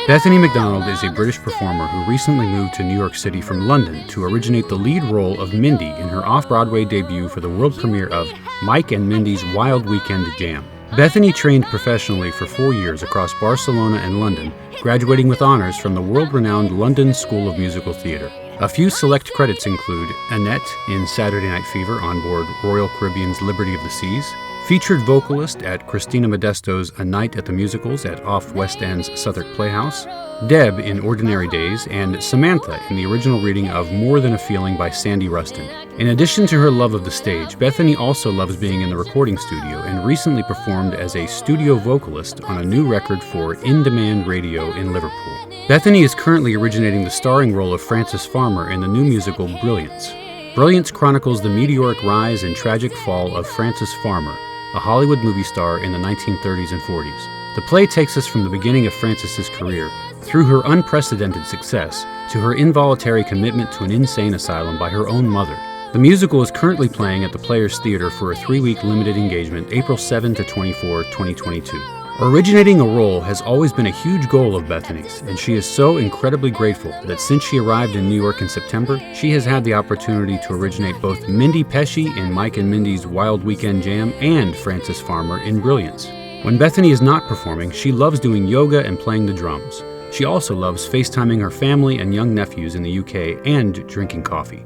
Bethany McDonald is a British performer who recently moved to New York City from London to originate the lead role of Mindy in her off-Broadway debut for the world premiere of Mike and Mindy's Wild Weekend Jam. Bethany trained professionally for 4 years across Barcelona and London, graduating with honors from the world-renowned London School of Musical Theatre. A few select credits include Annette in Saturday Night Fever on board Royal Caribbean's Liberty of the Seas, featured vocalist at Christina Modestou's A Night at the Musicals at Off West End's Southwark Playhouse, Deb in Ordinary Days, and Samantha in the original reading of More Than a Feeling by Sandy Rustin. In addition to her love of the stage, Bethany also loves being in the recording studio and recently performed as a studio vocalist on a new record for In Demand Radio in Liverpool. Bethany is currently originating the starring role of Frances Farmer in the new musical Brilliance. Brilliance chronicles the meteoric rise and tragic fall of Frances Farmer, a Hollywood movie star in the 1930s and 40s. The play takes us from the beginning of Frances's career, through her unprecedented success, to her involuntary commitment to an insane asylum by her own mother. The musical is currently playing at the Players Theatre for a 3-week limited engagement, April 7 to 24, 2022. Originating a role has always been a huge goal of Bethany's, and she is so incredibly grateful that since she arrived in New York in September, she has had the opportunity to originate both Mindy Pesci in Mike and Mindy's Wild Weekend Jam and Frances Farmer in Brilliance. When Bethany is not performing, she loves doing yoga and playing the drums. She also loves FaceTiming her family and young nephews in the UK and drinking coffee.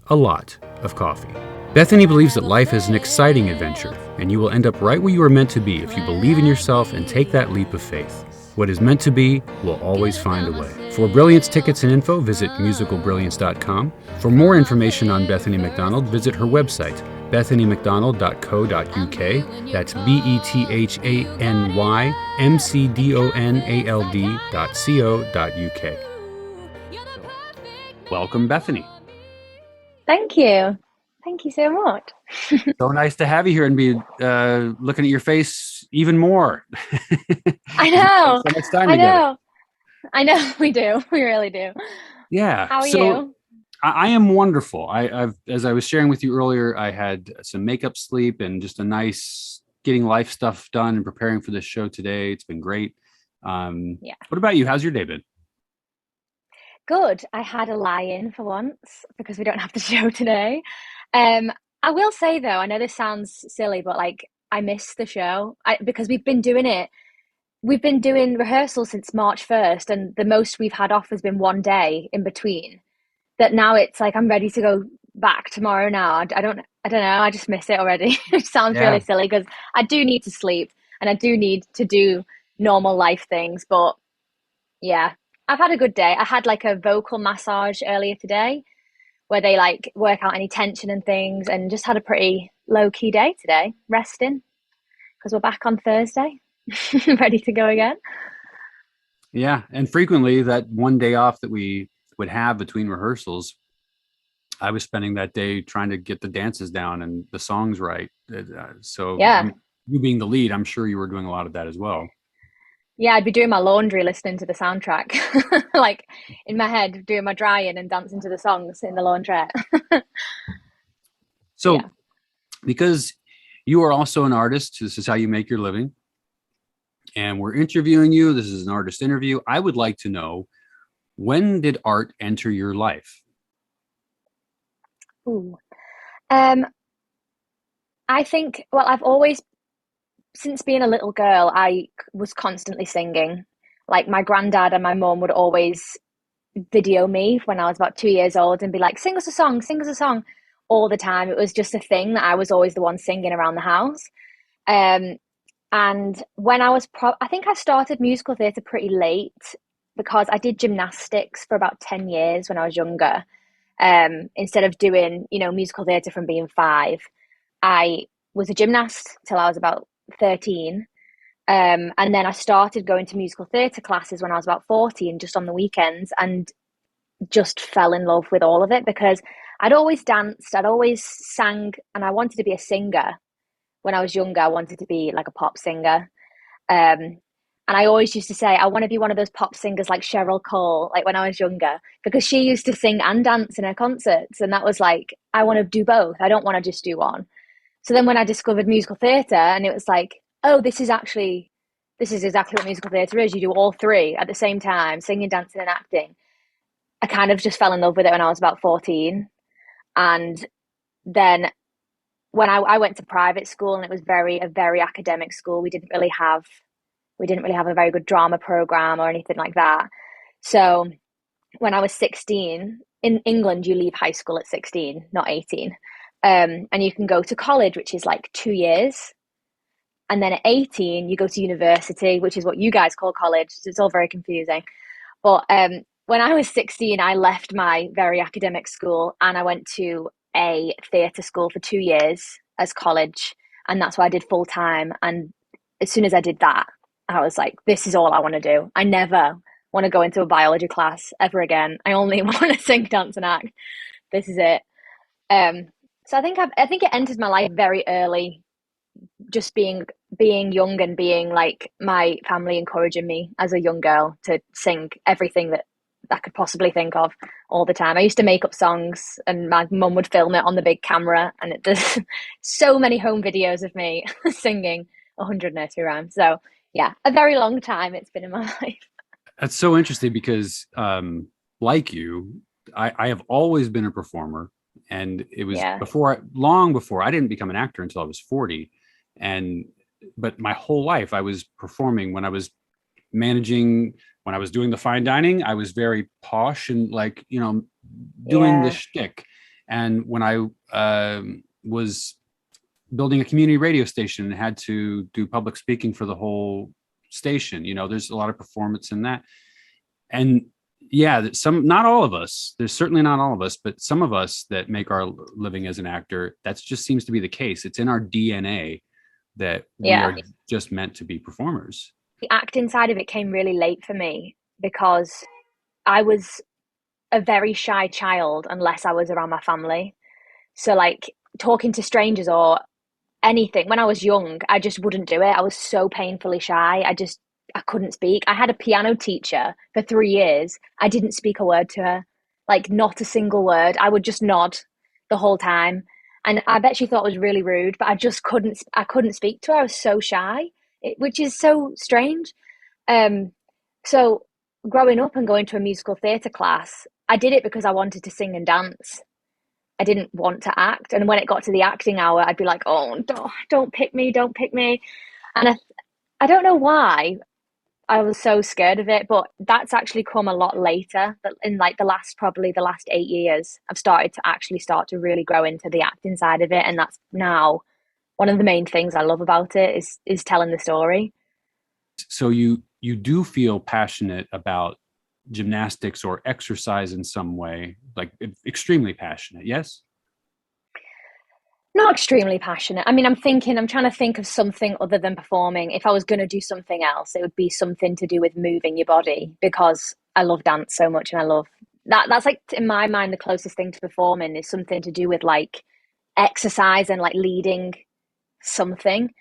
A lot of coffee. Bethany believes that life is an exciting adventure, and you will end up right where you are meant to be if you believe in yourself and take that leap of faith. What is meant to be will always find a way. For Brilliance tickets and info, visit musicalbrilliance.com. For more information on Bethany McDonald, visit her website, bethanymcdonald.co.uk. That's BETHANYMCDONALD.co.uk. Welcome, Bethany. Thank you. Thank you so much. So nice to have you here and be looking at your face even more. I know. So much time together. I know we do. We really do. Yeah. How are you? I am wonderful. I've, as I was sharing with you earlier, I had some makeup sleep and just a nice getting life stuff done and preparing for this show today. It's been great. Yeah. What about you? How's your day been? Good. I had a lie-in for once because we don't have the show today. I will say though, I know this sounds silly, but like I miss the show because we've been doing rehearsals since March 1st, and the most we've had off has been one day in between. That now it's like I'm ready to go back tomorrow now. I don't know. I just miss it already. It sounds really silly because I do need to sleep and I do need to do normal life things. But yeah, I've had a good day. I had like a vocal massage earlier today, where they like work out any tension and things, and just had a pretty low-key day today, resting, because we're back on Thursday, ready to go again. Yeah, and frequently that one day off that we would have between rehearsals, I was spending that day trying to get the dances down and the songs right. So yeah, you being the lead, I'm sure you were doing a lot of that as well. Yeah, I'd be doing my laundry, listening to the soundtrack, like in my head, doing my drying and dancing to the songs in the laundrette. So, yeah. Because you are also an artist, this is how you make your living, and we're interviewing you. This is an artist interview. I would like to know, when did art enter your life? Ooh. I think, well, I've always, since being a little girl, I was constantly singing. Like my granddad and my mum would always video me when I was about 2 years old and be like, sing us a song all the time. It was just a thing that I was always the one singing around the house. And when I was, I think I started musical theatre pretty late because I did gymnastics for about 10 years when I was younger. Instead of doing, musical theatre from being 5, I was a gymnast till I was about 13. And then I started going to musical theatre classes when I was about 14, just on the weekends, and just fell in love with all of it because I'd always danced, I'd always sang, and I wanted to be a singer. When I was younger, I wanted to be like a pop singer. And I always used to say, I want to be one of those pop singers like Cheryl Cole, like when I was younger, because she used to sing and dance in her concerts. And that was like, I want to do both. I don't want to just do one. So then when I discovered musical theatre, and it was like, oh, this is actually this is exactly what musical theatre is. You do all three at the same time, singing, dancing, and acting. I kind of just fell in love with it when I was about 14. And then when I went to private school, and it was a very academic school, we didn't really have a very good drama program or anything like that. So when I was 16, in England, you leave high school at 16, not 18. And you can go to college, which is like 2 years. And then at 18, you go to university, which is what you guys call college. So it's all very confusing. But when I was 16, I left my very academic school and I went to a theatre school for 2 years as college. And that's what I did full time. And as soon as I did that, I was like, this is all I want to do. I never want to go into a biology class ever again. I only want to sing, dance, and act. This is it. So I think it entered my life very early, just being young and being like my family encouraging me as a young girl to sing everything that I could possibly think of all the time. I used to make up songs and my mum would film it on the big camera, and there's so many home videos of me singing 100 nursery rhymes. So yeah, a very long time it's been in my life. That's so interesting because, like you, I have always been a performer, and it was Yeah. long before I didn't become an actor until I was 40, but my whole life I was performing. When I was managing, when I was doing the fine dining, I was very posh and like doing the Yeah. shtick. And when I was building a community radio station and had to do public speaking for the whole station, there's a lot of performance in that. And yeah, not all of us, there's certainly not all of us, but some of us that make our living as an actor, that just seems to be the case. It's in our DNA that we Yeah. are just meant to be performers. The acting side of it came really late for me because I was a very shy child unless I was around my family. So like talking to strangers or anything when I was young, I just wouldn't do it. I was so painfully shy. I couldn't speak. I had a piano teacher for 3 years. I didn't speak a word to her, like not a single word. I would just nod the whole time. And I bet she thought it was really rude, but I couldn't speak to her. I was so shy, which is so strange. Um, so growing up and going to a musical theatre class, I did it because I wanted to sing and dance. I didn't want to act. And when it got to the acting hour, I'd be like, oh, don't pick me, don't pick me. And I don't know why I was so scared of it, but that's actually come a lot later. That in like probably the last 8 years, I've started to really grow into the acting side of it. And that's now one of the main things I love about it is telling the story. So you do feel passionate about gymnastics or exercise in some way, like extremely passionate, yes? Not extremely passionate. I mean, I'm trying to think of something other than performing. If I was going to do something else, it would be something to do with moving your body because I love dance so much and I love that. That's like, in my mind, the closest thing to performing is something to do with like exercise and like leading something.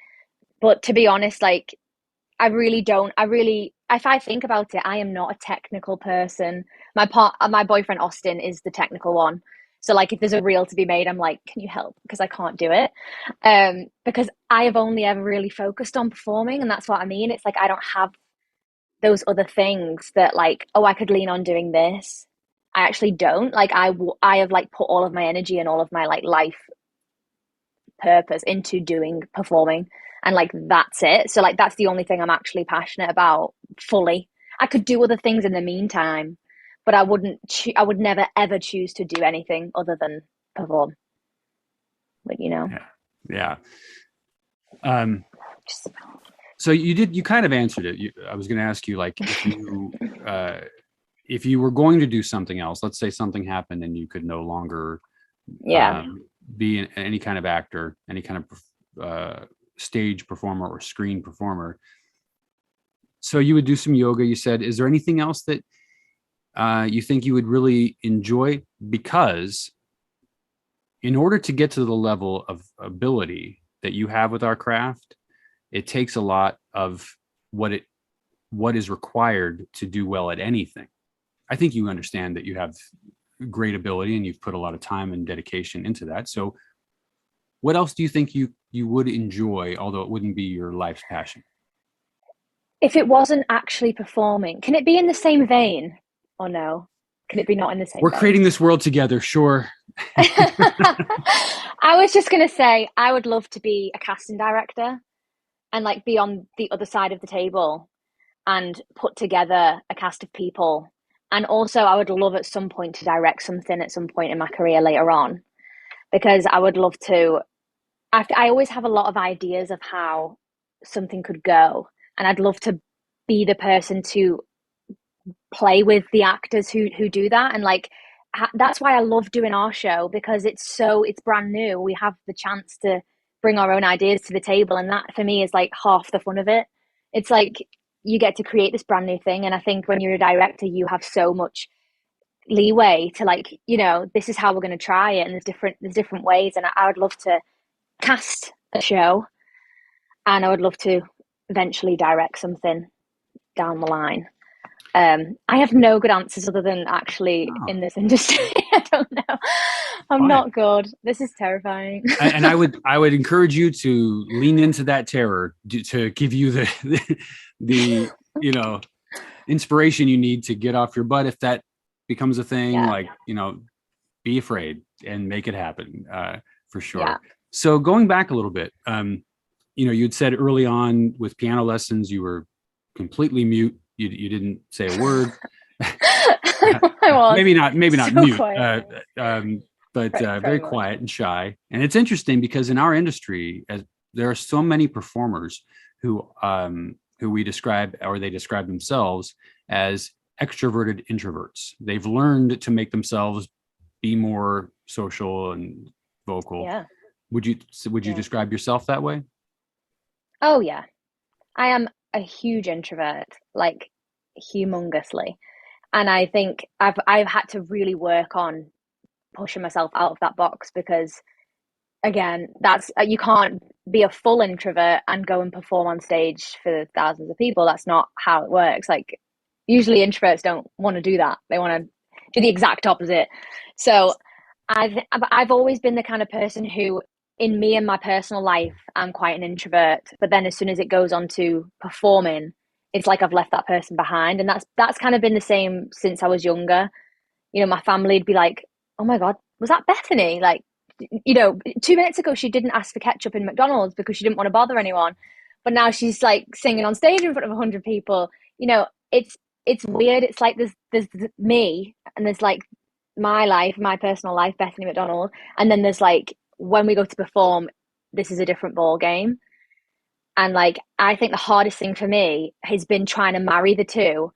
But to be honest, like, if I think about it, I am not a technical person. My boyfriend Austin is the technical one. So like if there's a reel to be made, I'm like, can you help? Because I can't do it. Because I have only ever really focused on performing, and that's what I mean. It's like I don't have those other things that like, oh, I could lean on doing this. I actually don't. Like I have like put all of my energy and all of my like life purpose into doing performing, and like that's it. So like that's the only thing I'm actually passionate about fully. I could do other things in the meantime, but I would never ever choose to do anything other than perform. But Yeah. So you kind of answered it. I was going to ask you, like, if you were going to do something else, let's say something happened and you could no longer be any kind of actor, any kind of stage performer or screen performer. So you would do some yoga, you said. Is there anything else that you think you would really enjoy? Because in order to get to the level of ability that you have with our craft, it takes a lot of what is required to do well at anything. I think you understand that you have great ability and you've put a lot of time and dedication into that. So what else do you think you would enjoy, although it wouldn't be your life's passion? If it wasn't actually performing, can it be in the same vein or no? Can it be not in the same We're vein? creating this world together, sure. I was just going to say, I would love to be a casting director and like be on the other side of the table and put together a cast of people. And also, I would love at some point to direct something at some point in my career later on, because I would love to. I always have a lot of ideas of how something could go, and I'd love to be the person to play with the actors who do that. And like that's why I love doing our show, because it's brand new. We have the chance to bring our own ideas to the table, and that for me is like half the fun of it. It's like you get to create this brand new thing, and I think when you're a director you have so much leeway to like, this is how we're going to try it, and there's different ways. And I would love to cast a show, and I would love to eventually direct something down the line. I have no good answers other than actually in this industry. I don't know. I'm not good. This is terrifying. And I would encourage you to lean into that terror to give you the inspiration you need to get off your butt if that becomes a thing. Yeah. Like, be afraid and make it happen, for sure. Yeah. So going back a little bit, you'd said early on with piano lessons you were completely mute. You didn't say a word. I was. Maybe not so mute, but very much. Quiet and shy. And it's interesting because in our industry, there are so many performers who we describe, or they describe themselves as extroverted introverts. They've learned to make themselves be more social and vocal. Yeah. Would you describe yourself that way? Oh yeah, I am a huge introvert, like humongously. And I think I've had to really work on pushing myself out of that box, because again, that's you can't be a full introvert and go and perform on stage for thousands of people. That's not how it works. Like usually introverts don't want to do that. They want to do the exact opposite. So I've always been the kind of person who, in me and my personal life, I'm quite an introvert. But then as soon as it goes on to performing, it's like I've left that person behind. And that's kind of been the same since I was younger. My family'd be like, "Oh my God, was that Bethany?" Like, 2 minutes ago she didn't ask for ketchup in McDonald's because she didn't want to bother anyone. But now she's like singing on stage in front of 100 people. It's weird. It's like there's me, and there's like my life, my personal life, Bethany McDonald. And then there's like, when we go to perform, this is a different ball game. And like, I think the hardest thing for me has been trying to marry the two,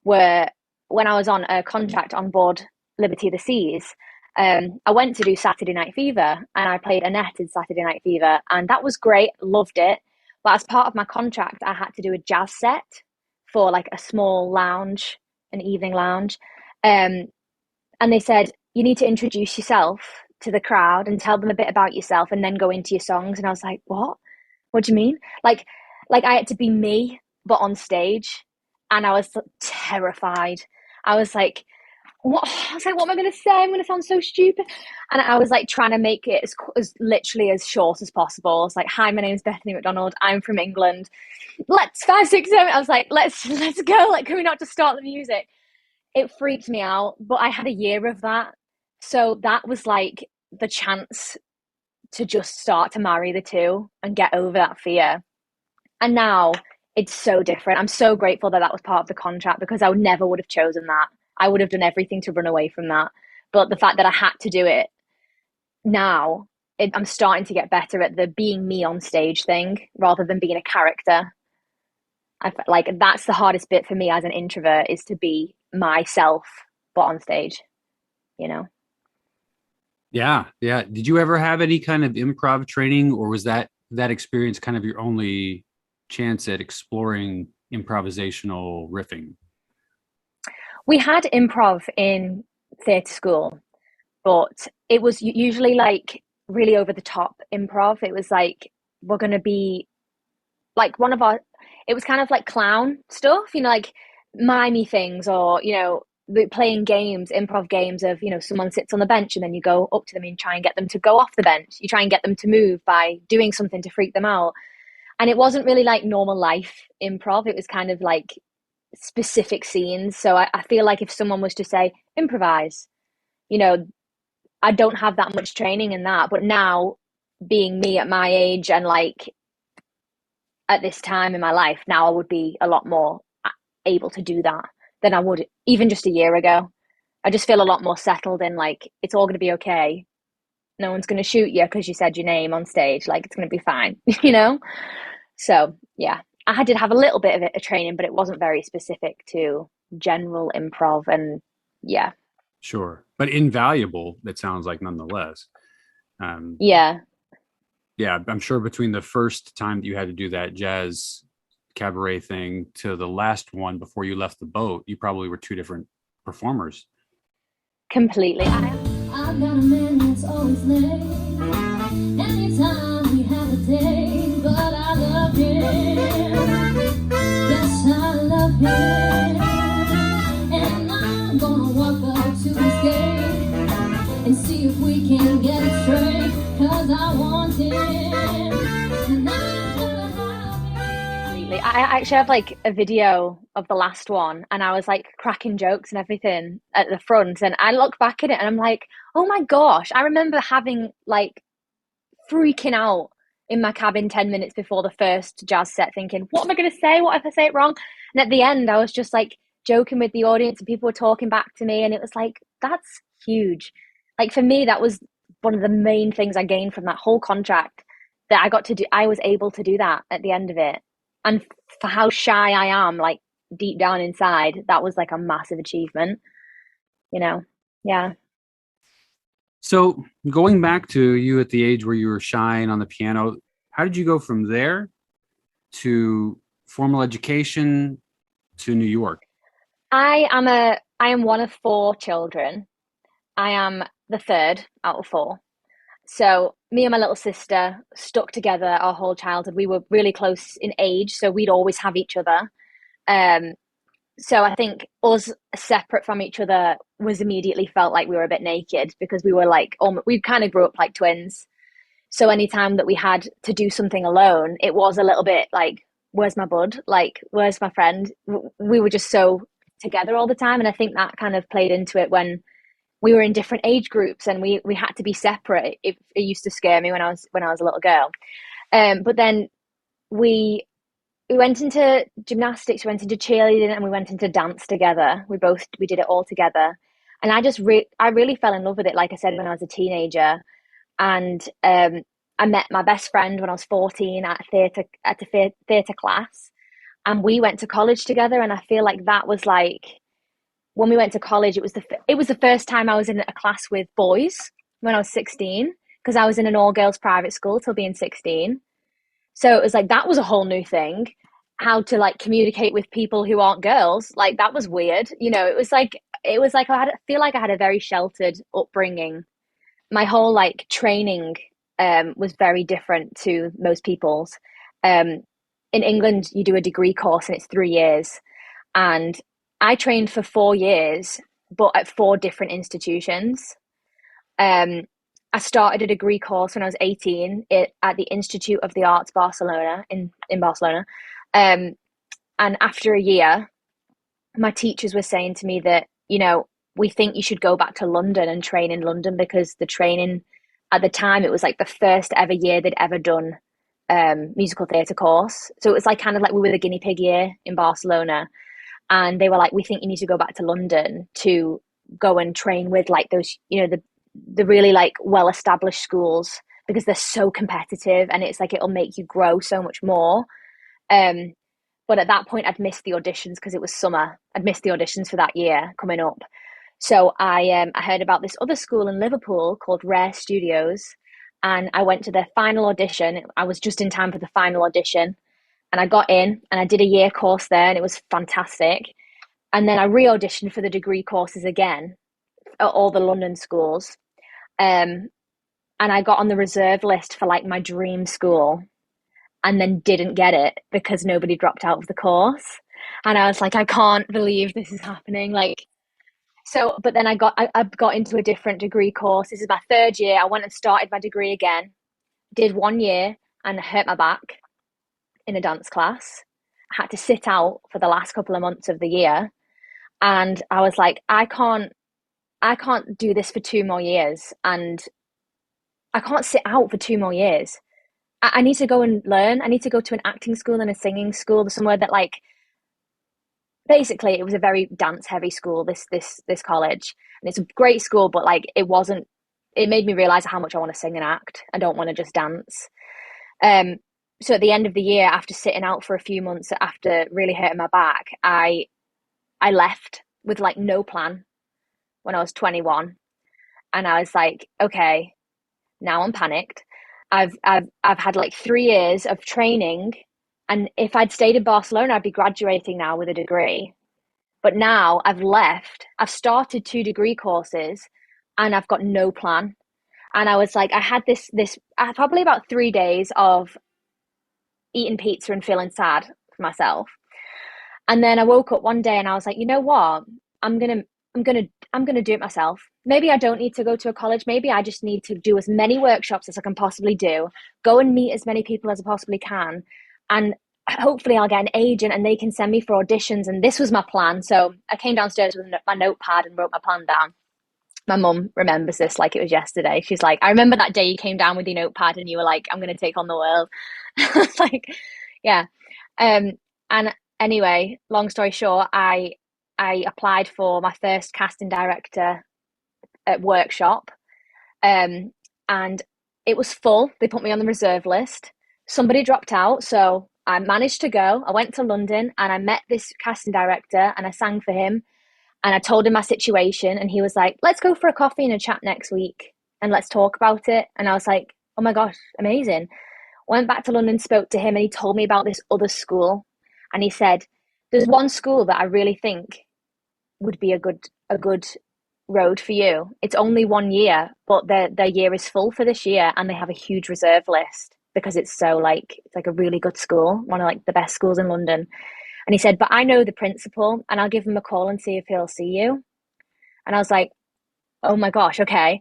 where when I was on a contract on board Liberty of the Seas, I went to do Saturday Night Fever, and I played Annette in Saturday Night Fever, and that was great, loved it. But as part of my contract, I had to do a jazz set for like a small lounge, an evening lounge. And they said, you need to introduce yourself to the crowd and tell them a bit about yourself and then go into your songs. And I was like, what? What do you mean? Like I had to be me, but on stage. And I was terrified. I was like, what am I going to say? I'm going to sound so stupid. And I was like trying to make it as literally as short as possible. It's like, hi, my name is Bethany McDonald. I'm from England. Let's 5, 6, 7. I was like, let's go. Like, can we not just start the music? It freaked me out, but I had a year of that. So that was like the chance to just start to marry the two and get over that fear. And now it's so different. I'm so grateful that was part of the contract, because I never would have chosen that. I would have done everything to run away from that. But the fact that I had to do it now, I'm starting to get better at the being me on stage thing rather than being a character. Like that's the hardest bit for me as an introvert, is to be myself, but on stage, Yeah. Did you ever have any kind of improv training, or was that experience kind of your only chance at exploring improvisational riffing? We had improv in theatre school, but it was usually like really over the top improv. It was like, we're going to be like it was kind of like clown stuff, like mimey things, or, playing games, improv games of, someone sits on the bench and then you go up to them and try and get them to go off the bench. You try and get them to move by doing something to freak them out. And it wasn't really like normal life improv. It was kind of like specific scenes. So I feel like if someone was to say improvise, you know, I don't have that much training in that. But now, being me at my age and like at this time in my life, now I would be a lot more able to do that than I would even just a year ago. I just feel a lot more settled in like it's all going to be okay. No one's going to shoot you because you said your name on stage. Like it's going to be fine, you know? So yeah, I did have a little bit of a training, but it wasn't very specific to general improv. And yeah, Sure. But invaluable, it sounds like nonetheless. yeah, Yeah, I'm sure between the first time that you had to do that jazz cabaret thing to the last one before you left the boat, you probably were two different performers. completely. I've got a man that's always late. Anytime we have a date, but I love him. Yes, I love him. And I'm gonna walk up to his gate and see if we can get it straight. Cause I want him. And I'm gonna have him. I actually have like a video of the last one, and I was like cracking jokes and everything at the front. And I look back at it and I'm like, oh my gosh, I remember having like freaking out in my cabin 10 minutes before the first jazz set, thinking, what am I going to say? What if I say it wrong? And at the end, I was just like joking with the audience and people were talking back to me. And it was like, that's huge. Like for me, that was one of the main things I gained from that whole contract that I got to do. I was able to do that at the end of it. And for how shy I am, like deep down inside, that was like a massive achievement, you know? Yeah. So going back to you at the age where you were shying on the piano, how did you go from there to formal education to New York? I am one of four children. I am the third out of four. So me and my little sister stuck together our whole childhood. We were really close in age, so we'd always have each other. Um, so I think us separate from each other was immediately felt like we were a bit naked because we were like, we kind of grew up like twins. So anytime that we had to do something alone, it was a little bit like, where's my bud? Like, where's my friend? We were just so together all the time. And I think that kind of played into it when we were in different age groups and we had to be separate. It used to scare me when I was a little girl. But then we went into gymnastics, we went into cheerleading, and we went into dance together. We did it all together, and I really fell in love with it. Like I said, when I was a teenager, and I met my best friend when I was 14 at a theatre class, and we went to college together. And I feel like that was like when we went to college, it was the first time I was in a class with boys when I was 16, because I was in an all girls private school till being 16. So it was like that was a whole new thing. How to like communicate with people who aren't girls, like that was weird. It was like I feel like I had a very sheltered upbringing. My whole like training was very different to most people's. In England, you do a degree course and it's 3 years, and I trained for 4 years, but at four different institutions. Um, I started a degree course when I was 18 at the Institute of the Arts Barcelona in Barcelona. Um, and after a year, my teachers were saying to me that, we think you should go back to London and train in London, because the training at the time, it was like the first ever year they'd ever done musical theatre course. So it was like kind of like we were the guinea pig year in Barcelona. And they were like, we think you need to go back to London to go and train with like those, the really like well-established schools, because they're so competitive and it's like it'll make you grow so much more. But at that point, I'd missed the auditions because it was summer. I'd missed the auditions for that year coming up. So I heard about this other school in Liverpool called Rare Studios, and I went to their final audition. I was just in time for the final audition, and I got in and I did a year course there, and it was fantastic. And then I re-auditioned for the degree courses again at all the London schools. And I got on the reserve list for like my dream school, and then didn't get it because nobody dropped out of the course. And I was like, I can't believe this is happening. Like, so, but then I got into a different degree course. This is my third year. I went and started my degree again, did 1 year and hurt my back. in a dance class. I had to sit out for the last couple of months of the year. And I was like, I can't do this for 2 more years. And I can't sit out for 2 more years. I need to go and learn. I need to go to an acting school and a singing school, somewhere that like, basically it was a very dance heavy school, this college. And it's a great school, but like it made me realize how much I want to sing and act. I don't want to just dance. So at the end of the year, after sitting out for a few months, after really hurting my back, I left with like no plan when I was 21. And I was like, okay, now I'm panicked. I've had like 3 years of training, and if I'd stayed in Barcelona, I'd be graduating now with a degree. But now I've left. I've started 2 degree courses, and I've got no plan. And I was like, I had probably about 3 days of eating pizza and feeling sad for myself. And then I woke up one day and I was like, you know what? I'm gonna do it myself. Maybe I don't need to go to a college. Maybe I just need to do as many workshops as I can possibly do, go and meet as many people as I possibly can. And hopefully I'll get an agent and they can send me for auditions. And this was my plan. So I came downstairs with my notepad and wrote my plan down. My mum remembers this like it was yesterday. She's like, I remember that day you came down with your notepad and you were like, I'm going to take on the world. It's like, yeah. And anyway, long story short, I applied for my first casting director at workshop, and it was full. They put me on the reserve list. Somebody dropped out, so I managed to go. I went to London and I met this casting director and I sang for him and I told him my situation, and he was like, let's go for a coffee and a chat next week and let's talk about it. And I was like, oh my gosh, amazing. Went back to London, spoke to him, and he told me about this other school. And he said, there's one school that I really think would be a good road for you. It's only 1 year, but their year is full for this year, and they have a huge reserve list because it's like a really good school, one of like the best schools in London. And he said, but I know the principal and I'll give him a call and see if he'll see you. And I was like, oh my gosh, okay.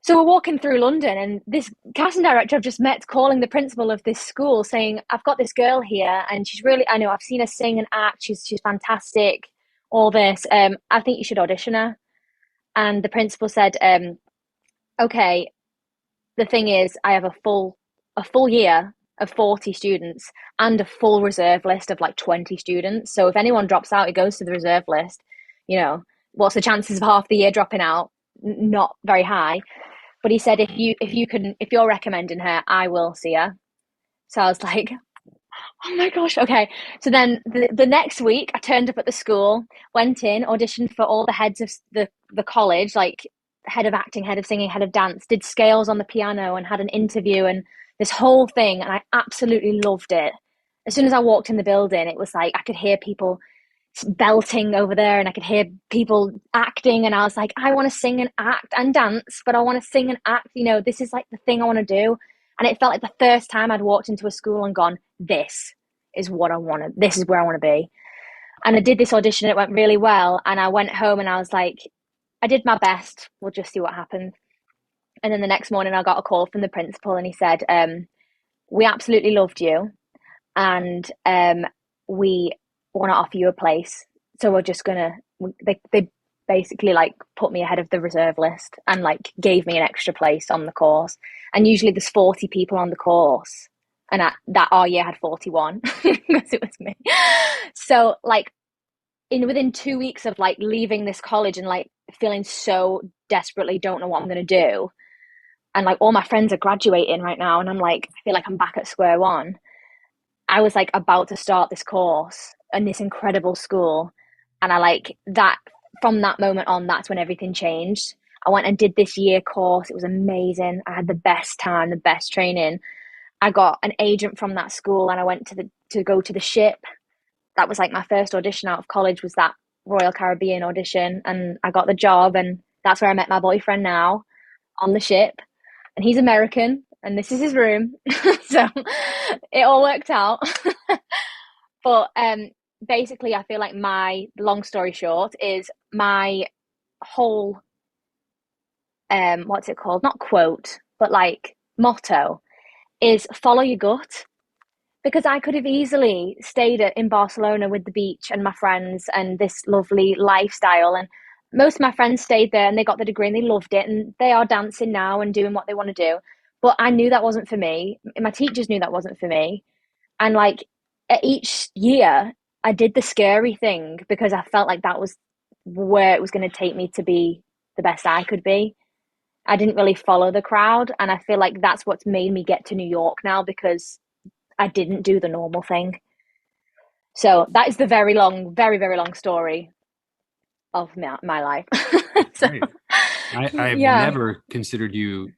So we're walking through London, and this casting director I've just met calling the principal of this school saying, I've got this girl here and I know I've seen her sing and act. She's fantastic, all this. I think you should audition her. And the principal said, okay, the thing is I have a full year of 40 students and a full reserve list of like 20 students. So if anyone drops out, it goes to the reserve list. You know, what's the chances of half the year dropping out? Not very high. But he said, if you're recommending her, I will see her. So I was like, oh my gosh, okay. So then the next week I turned up at the school, went in, auditioned for all the heads of the college, like head of acting, head of singing, head of dance, did scales on the piano and had an interview and this whole thing. And I absolutely loved it. As soon as I walked in the building, it was like I could hear people belting over there and I could hear people acting, and I was like, I want to sing and act and dance, but I want to sing and act, you know, this is like the thing I want to do. And it felt like the first time I'd walked into a school and gone, this is what I want to, this is where I want to be. And I did this audition, it went really well, and I went home and I was like, I did my best, we'll just see what happens. And then the next morning I got a call from the principal and he said, we absolutely loved you, and we want to offer you a place. So we're just gonna, they basically like put me ahead of the reserve list and like gave me an extra place on the course. And usually there's 40 people on the course, and that our year had 41 because it was me. So like within 2 weeks of like leaving this college and like feeling so desperately don't know what I'm gonna do, and like all my friends are graduating right now and I'm like, I feel like I'm back at square one. I was like about to start this course in this incredible school, and I like that, from that moment on, that's when everything changed. I went and did this year course. It was amazing. I had the best time, the best training. I got an agent from that school and I went to go to the ship. That was like my first audition out of college, was that Royal Caribbean audition, and I got the job, and that's where I met my boyfriend now, on the ship. And he's American and this is his room. So it all worked out. But basically I feel like my long story short is my whole what's it called, not quote, but like motto is follow your gut. because I could have easily stayed in Barcelona with the beach and my friends and this lovely lifestyle. And most of my friends stayed there and they got the degree and they loved it and they are dancing now and doing what they want to do. But I knew that wasn't for me. My teachers knew that wasn't for me. And like at each year, I did the scary thing because I felt like that was where it was going to take me to be the best I could be. I didn't really follow the crowd. And I feel like that's what's made me get to New York now because I didn't do the normal thing. So that is the very long, very, very long story of my life. So, Right. I've yeah. never considered you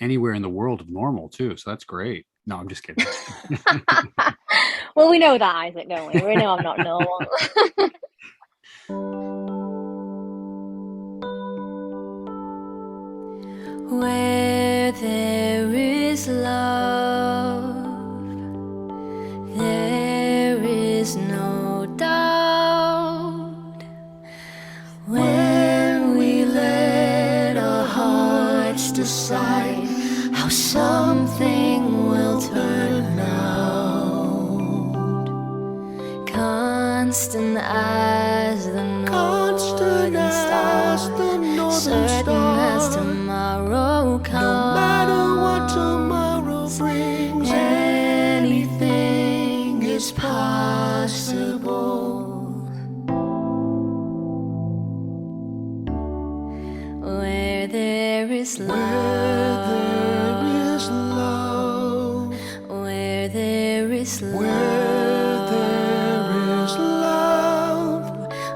anywhere in the world of normal too. So that's great. No, I'm just kidding. Well, we know that, Isaac, don't we? We know I'm not normal. Where there is love, there is no doubt. When we let our hearts decide how something will turn out, constant as the northern star, certain as tomorrow comes. No matter what tomorrow brings, anything is possible. Where there is love, where there is love,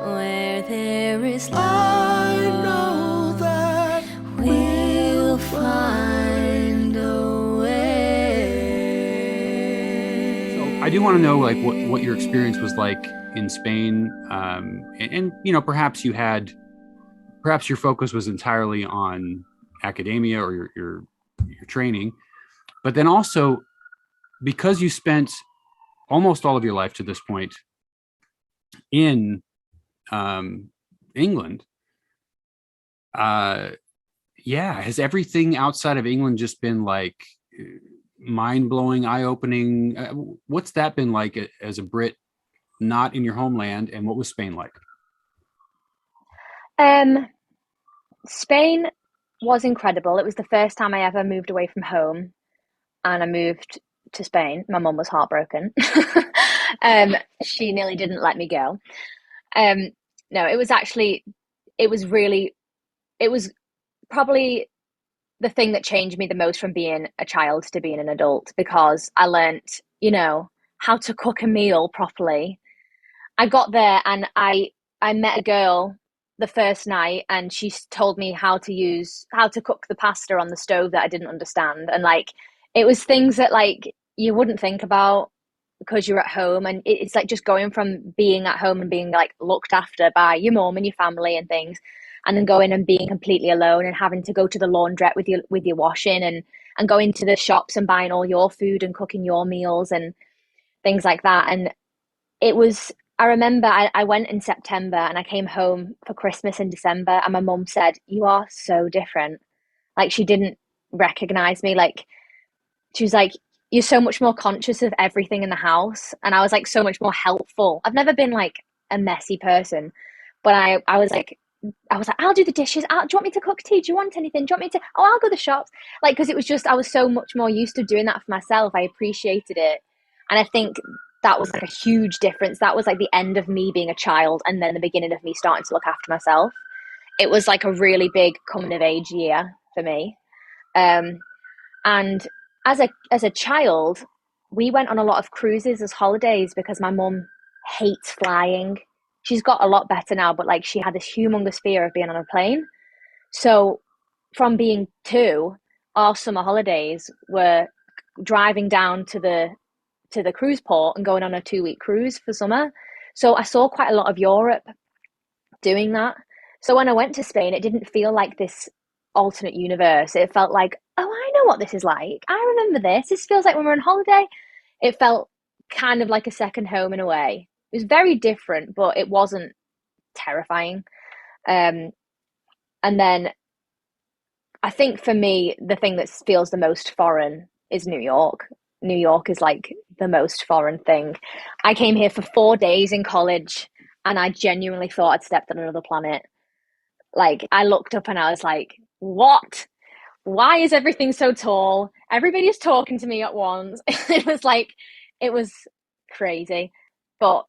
where there is love, I know that we'll find a way. So I do want to know like what your experience was like in Spain. And you know, perhaps your focus was entirely on academia or your training, but then also because you spent almost all of your life to this point in England, has everything outside of England just been like mind-blowing, eye-opening? What's that been like as a Brit not in your homeland, and what was Spain like? Spain was incredible. It was the first time I ever moved away from home and I moved to Spain. My mum was heartbroken. She nearly didn't let me go. No, it was probably the thing that changed me the most from being a child to being an adult, because I learned, how to cook a meal properly. I got there and I met a girl the first night and she told me how to cook the pasta on the stove that I didn't understand. And like, it was things that like you wouldn't think about because you're at home, and it's like just going from being at home and being like looked after by your mom and your family and things, and then going and being completely alone and having to go to the laundrette with your washing and going to the shops and buying all your food and cooking your meals and things like that. And I remember I went in September and I came home for Christmas in December, and my mum said, "You are so different." Like, she didn't recognize me. Like, she was like, "You're so much more conscious of everything in the house." And I was like, so much more helpful. I've never been like a messy person, but I was like, "I'll do the dishes. Do you want me to cook tea? Do you want anything? Do you want me to? Oh, I'll go to the shops." Like, because it was just, I was so much more used to doing that for myself. I appreciated it. And I think that was like a huge difference. That was like the end of me being a child and then the beginning of me starting to look after myself. It was like a really big coming of age year for me. And as a child, we went on a lot of cruises as holidays because my mum hates flying. She's got a lot better now, but like she had this humongous fear of being on a plane. So from being 2, our summer holidays were driving down to the cruise port and going on a 2-week cruise for summer. So I saw quite a lot of Europe doing that. So when I went to Spain, it didn't feel like this alternate universe. It felt like, oh, I know what this is like. I remember this. This feels like when we're on holiday. It felt kind of like a second home in a way. It was very different, but it wasn't terrifying. And then I think for me, the thing that feels the most foreign is New York. New York is like the most foreign thing. I came here for 4 days in college and I genuinely thought I'd stepped on another planet. Like I looked up and I was like, what? Why is everything so tall? Everybody's talking to me at once. It was crazy. But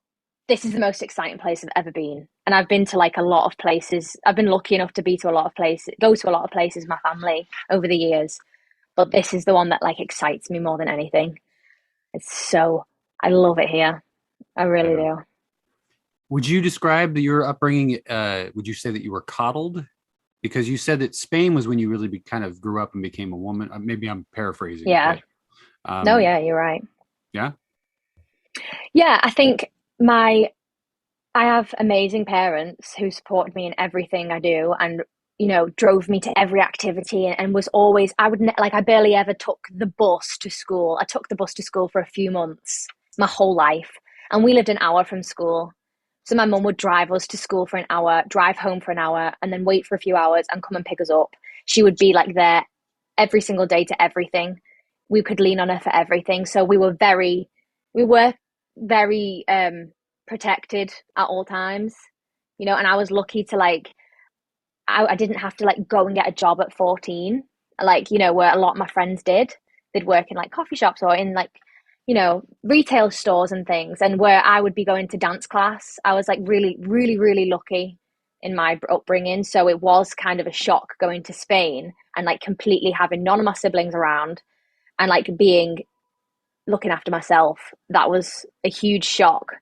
this is the most exciting place I've ever been. And I've been to like a lot of places. I've been lucky enough to go to a lot of places with my family over the years. But this is the one that like excites me more than anything. I love it here. I really do. Would you describe your upbringing? Would you say that you were coddled? Because you said that Spain was when you really kind of grew up and became a woman. Maybe I'm paraphrasing. Yeah. But, No, yeah, you're right. Yeah. Yeah, I think I have amazing parents who supported me in everything I do and, drove me to every activity and was always, I barely ever took the bus to school. I took the bus to school for a few months, my whole life. And we lived an hour from school. So my mum would drive us to school for an hour, drive home for an hour, and then wait for a few hours and come and pick us up. She would be like there every single day to everything. We could lean on her for everything. So we were very protected at all times, and I was lucky to I didn't have to like go and get a job at 14, where a lot of my friends did. They'd work in like coffee shops or in like, retail stores and things. And where I would be going to dance class, I was like really, really, really lucky in my upbringing. So it was kind of a shock going to Spain and like completely having none of my siblings around and like looking after myself. That was a huge shock.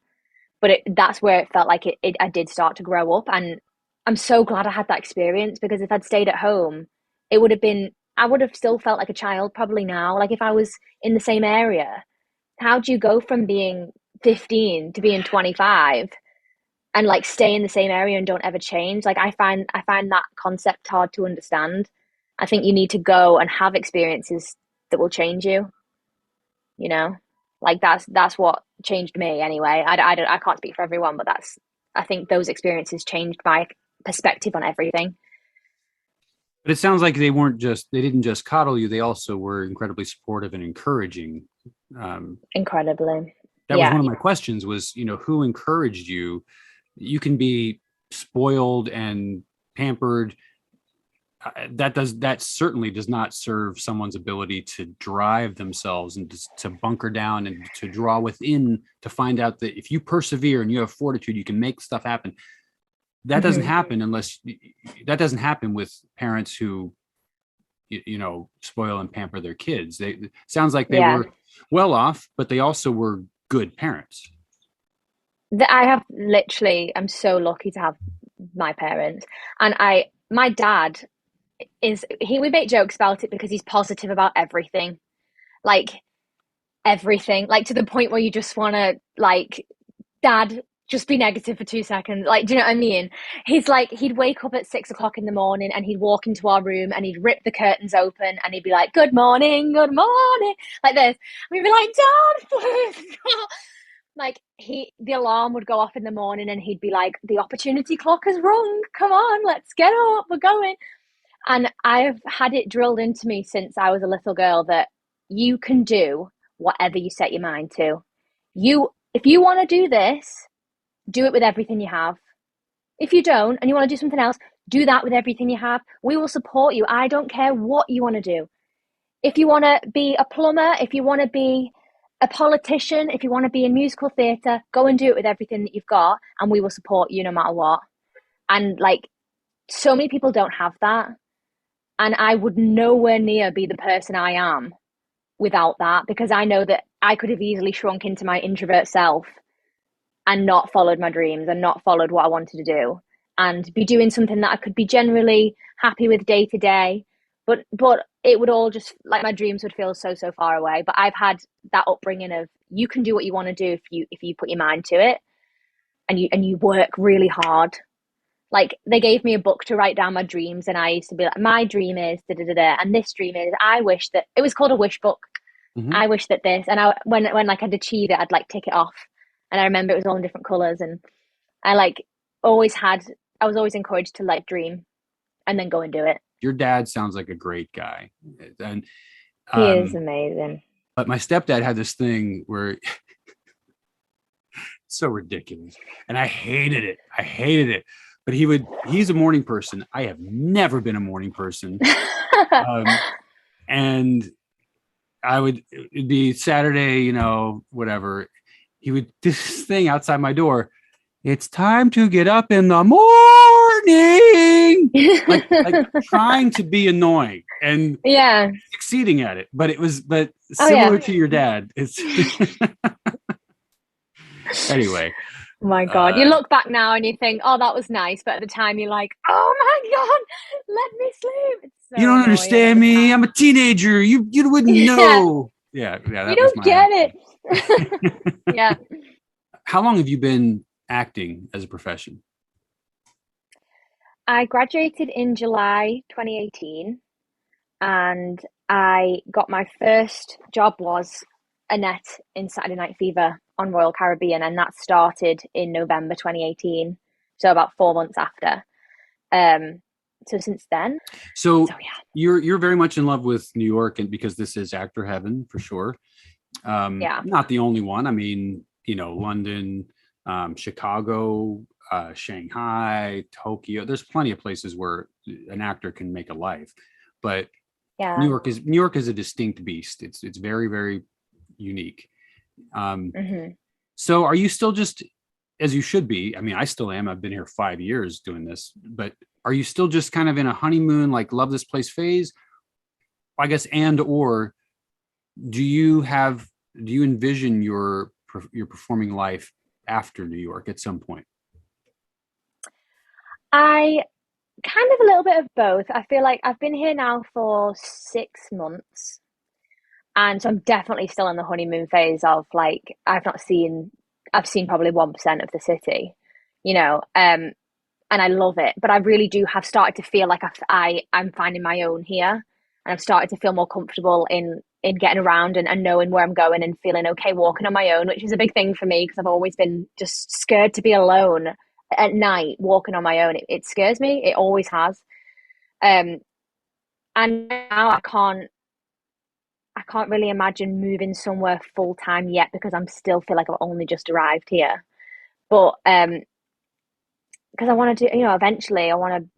But that's where it felt like I did start to grow up. And I'm so glad I had that experience, because if I'd stayed at home, I would have still felt like a child probably now. Like if I was in the same area, how do you go from being 15 to being 25 and like stay in the same area and don't ever change? Like I find that concept hard to understand. I think you need to go and have experiences that will change you, like that's what changed me anyway. I can't speak for everyone, but I think those experiences changed my perspective on everything. But it sounds like they didn't just coddle you. They also were incredibly supportive and encouraging. Incredibly. That was one of my questions was, who encouraged you? You can be spoiled and pampered. That certainly does not serve someone's ability to drive themselves and to bunker down and to draw within, to find out that if you persevere and you have fortitude, you can make stuff happen. That doesn't happen that doesn't happen with parents who, spoil and pamper their kids. Sounds like they were well off, but they also were good parents. I'm so lucky to have my parents. And my dad we make jokes about it because he's positive about everything. Like everything, like to the point where you just want to like, Dad, just be negative for 2 seconds. Like, do you know what I mean? He's like, he'd wake up at 6 o'clock in the morning and he'd walk into our room and he'd rip the curtains open and he'd be like, good morning, like this. We'd be like, Dad, please. Like the alarm would go off in the morning and he'd be like, the opportunity clock has rung. Come on, let's get up. We're going. And I've had it drilled into me since I was a little girl that you can do whatever you set your mind to. If you want to do this, do it with everything you have. If you don't and you want to do something else, do that with everything you have. We will support you. I don't care what you want to do. If you want to be a plumber, if you want to be a politician, if you want to be in musical theatre, go and do it with everything that you've got and we will support you no matter what. And like, so many people don't have that. And I would nowhere near be the person I am without that, because I know that I could have easily shrunk into my introvert self and not followed my dreams and not followed what I wanted to do and be doing something that I could be generally happy with day to day. But it would all just, like, my dreams would feel so far away. But I've had that upbringing of, you can do what you want to do if you put your mind to it and you work really hard. Like, they gave me a book to write down my dreams, and I used to be like, my dream is da-da-da-da, and this dream is, I wish that, it was called a wish book. Mm-hmm. I wish that this, and when like I'd achieve it, I'd like tick it off. And I remember it was all in different colours, and I was always encouraged to like dream and then go and do it. Your dad sounds like a great guy. And he is amazing. But my stepdad had this thing where so ridiculous. And I hated it. I hated it. But he's a morning person. I have never been a morning person. And it'd be Saturday, whatever. He would do this thing outside my door. It's time to get up in the morning. like trying to be annoying and succeeding at it. But similar to your dad. It's anyway. Oh my God. You look back now and you think, oh, that was nice. But at the time you're like, oh my God, let me sleep. It's so you don't understand me. I'm a teenager. You wouldn't know. Yeah. You don't get it. Yeah. How long have you been acting as a profession? I graduated in July 2018 and I got my first job was Annette in Saturday Night Fever on Royal Caribbean, and that started in November 2018, so about 4 months after. So since then. So yeah. You're very much in love with New York, and because this is actor heaven for sure. Not the only one. I mean, London, Chicago, Shanghai, Tokyo. There's plenty of places where an actor can make a life, but New York is a distinct beast. It's very, very unique. So are you still just, as you should be? I mean, I still am. I've been here 5 years doing this, but are you still just kind of in a honeymoon, like love this place phase? I guess, or do you envision your performing life after New York at some point? I kind of a little bit of both. I feel like I've been here now for 6 months. And so I'm definitely still in the honeymoon phase of like, I've seen probably 1% of the city, and I love it. But I really do have started to feel like I'm finding my own here. And I've started to feel more comfortable in getting around and knowing where I'm going and feeling okay walking on my own, which is a big thing for me because I've always been just scared to be alone at night walking on my own. It scares me. It always has. And now I can't really imagine moving somewhere full time yet because I'm still feel like I've only just arrived here. But because I want to do, eventually I want to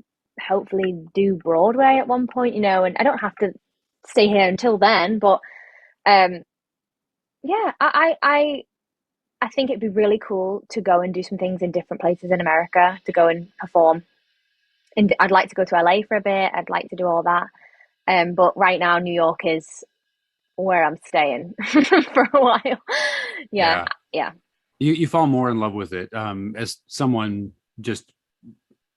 hopefully do Broadway at one point, and I don't have to stay here until then. But I think it'd be really cool to go and do some things in different places in America, to go and perform. And I'd like to go to LA for a bit. I'd like to do all that. But right now, New York is where I'm staying for a while. Yeah. You fall more in love with it. As someone just,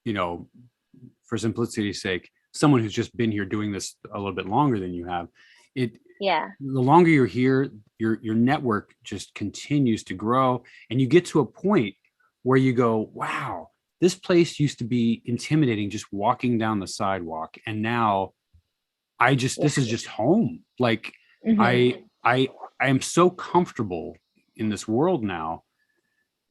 for simplicity's sake, someone who's just been here doing this a little bit longer than you have, the longer you're here, your network just continues to grow, and you get to a point where you go, wow, this place used to be intimidating just walking down the sidewalk, and now this is just home. Like I am so comfortable in this world now.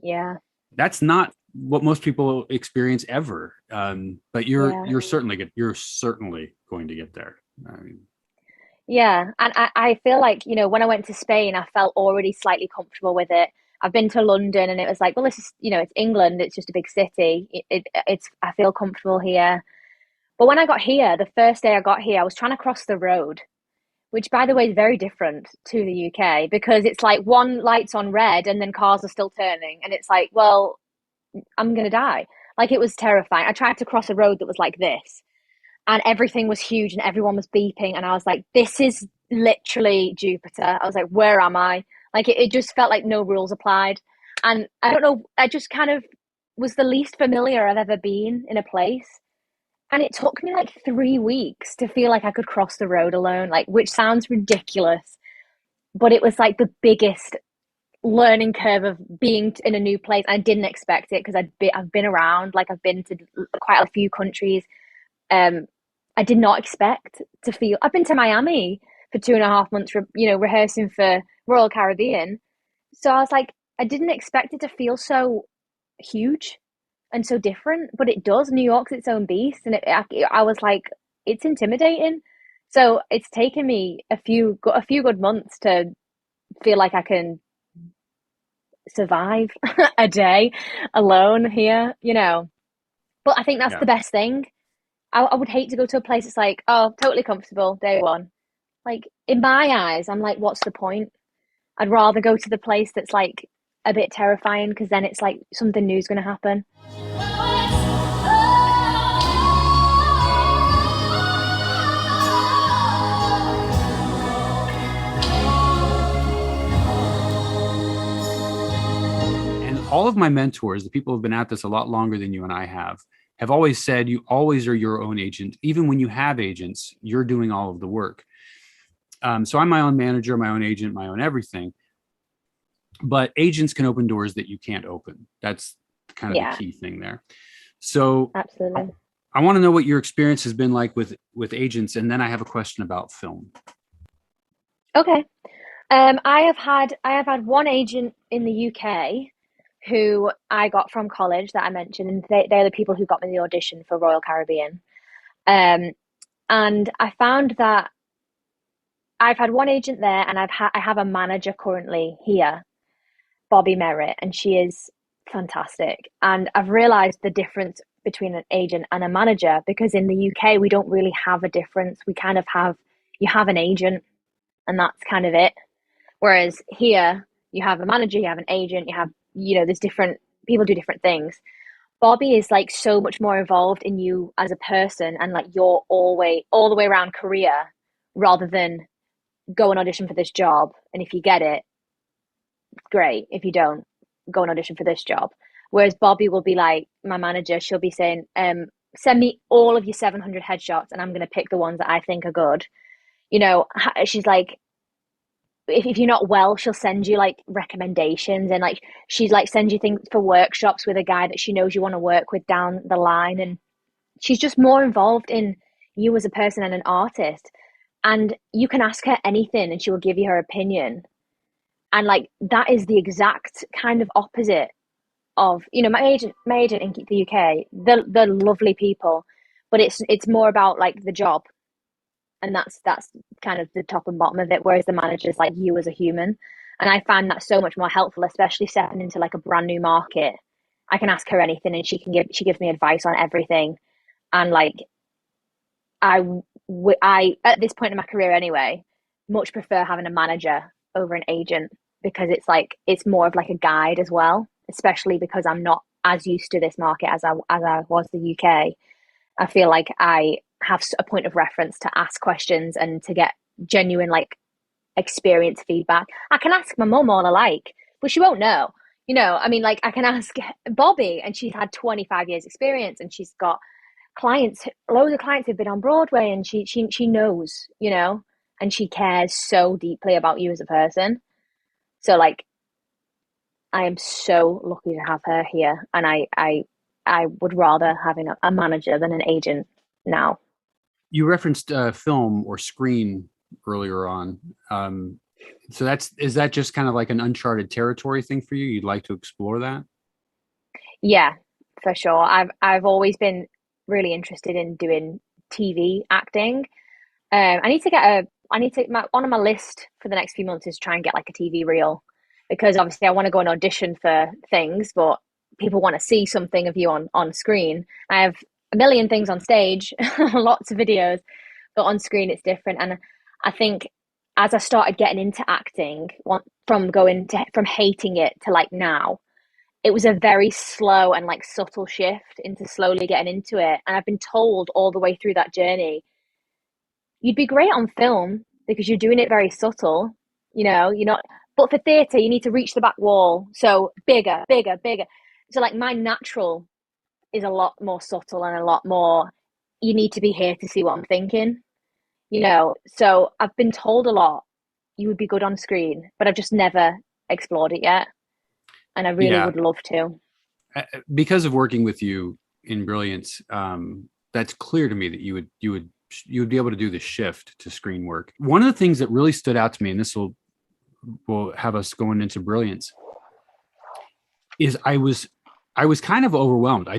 Yeah, that's not what most people experience ever. But you're certainly good. You're certainly going to get there. I mean, and I feel like, when I went to Spain, I felt already slightly comfortable with it. I've been to London and it was like, well, this is, it's England. It's just a big city. I feel comfortable here. But when I got here, the first day I got here, I was trying to cross the road, which, by the way, is very different to the UK because it's like one light's on red and then cars are still turning. And it's like, well, I'm going to die. Like, it was terrifying. I tried to cross a road that was like this and everything was huge and everyone was beeping. And I was like, this is literally Jupiter. I was like, where am I? Like, it just felt like no rules applied. And I don't know, I just kind of was the least familiar I've ever been in a place. And it took me like 3 weeks to feel like I could cross the road alone, like, which sounds ridiculous, but it was like the biggest learning curve of being in a new place. I didn't expect it because I've been around, like I've been to quite a few countries. I did not expect to feel. I've been to Miami for 2.5 months, rehearsing for Royal Caribbean. So I was like, I didn't expect it to feel so huge and so different, but it does. New York's its own beast, and I was like, it's intimidating. So it's taken me a few good months to feel like I can survive a day alone here, you know. But I think that's Yeah. the best thing. I would hate to go to a place that's like, oh, totally comfortable, day one. Like, in my eyes, I'm like, what's the point? I'd rather go to the place that's like a bit terrifying because then it's like something new is going to happen. And all of my mentors, the people who've been at this a lot longer than you and I have always said you always are your own agent. Even when you have agents, you're doing all of the work. So I'm my own manager, my own agent, my own everything. But agents can open doors that you can't open. That's kind of the key thing there. So absolutely. I want to know what your experience has been like with agents, and then I have a question about film. Okay. I have had one agent in the UK who I got from college that I mentioned, and they're the people who got me the audition for Royal Caribbean. And I found that I've had one agent there, and I have a manager currently here, Bobby Merritt, and she is fantastic. And I've realized the difference between an agent and a manager, because in the UK we don't really have a difference. We kind of have, you have an agent and that's kind of it. Whereas here you have a manager, you have an agent, you have, there's different people do different things. Bobby is like so much more involved in you as a person and like your all the way around career, rather than go and audition for this job, and if you get it, great. If you don't, go and audition for this job. Whereas Bobby will be like, my manager, she'll be saying, send me all of your 700 headshots and I'm going to pick the ones that I think are good. She's like, if you're not well, she'll send you like recommendations, and like she's like send you things for workshops with a guy that she knows you want to work with down the line. And she's just more involved in you as a person and an artist. And you can ask her anything and she will give you her opinion. And like that is the exact kind of opposite of, my agent in the UK. They're lovely people, but it's more about like the job, and that's kind of the top and bottom of it. Whereas the manager is like you as a human, and I find that so much more helpful, especially stepping into like a brand new market. I can ask her anything, and she gives me advice on everything. And like I at this point in my career anyway, much prefer having a manager over an agent, because it's more of like a guide as well, especially because I'm not as used to this market as I was the UK. I feel like I have a point of reference to ask questions and to get genuine like experience feedback. I can ask my mum all I like, but she won't know. I mean, like I can ask Bobby, and she's had 25 years experience, and she's got loads of clients who've been on Broadway, and she knows, and she cares so deeply about you as a person. So like, I am so lucky to have her here, and I would rather having a manager than an agent now. You referenced film or screen earlier on. So is that just kind of like an uncharted territory thing for you? You'd like to explore that? Yeah, for sure. I've always been really interested in doing TV acting. I need to on my list for the next few months is try and get like a TV reel, because obviously I want to go and audition for things, but people want to see something of you on screen. I have a million things on stage, lots of videos, but on screen it's different. And I think as I started getting into acting, from hating it to like now, it was a very slow and like subtle shift into slowly getting into it. And I've been told all the way through that journey, you'd be great on film because you're doing it very subtle. You're not, but for theatre, you need to reach the back wall. So bigger, bigger, bigger. So like my natural is a lot more subtle and a lot more, you need to be here to see what I'm thinking, So I've been told a lot, you would be good on screen, but I've just never explored it yet. And I really would love to. Because of working with you in Brilliance, that's clear to me that you would be able to do the shift to screen work. One of the things that really stood out to me, and this will have us going into Brilliance, is I was kind of overwhelmed. I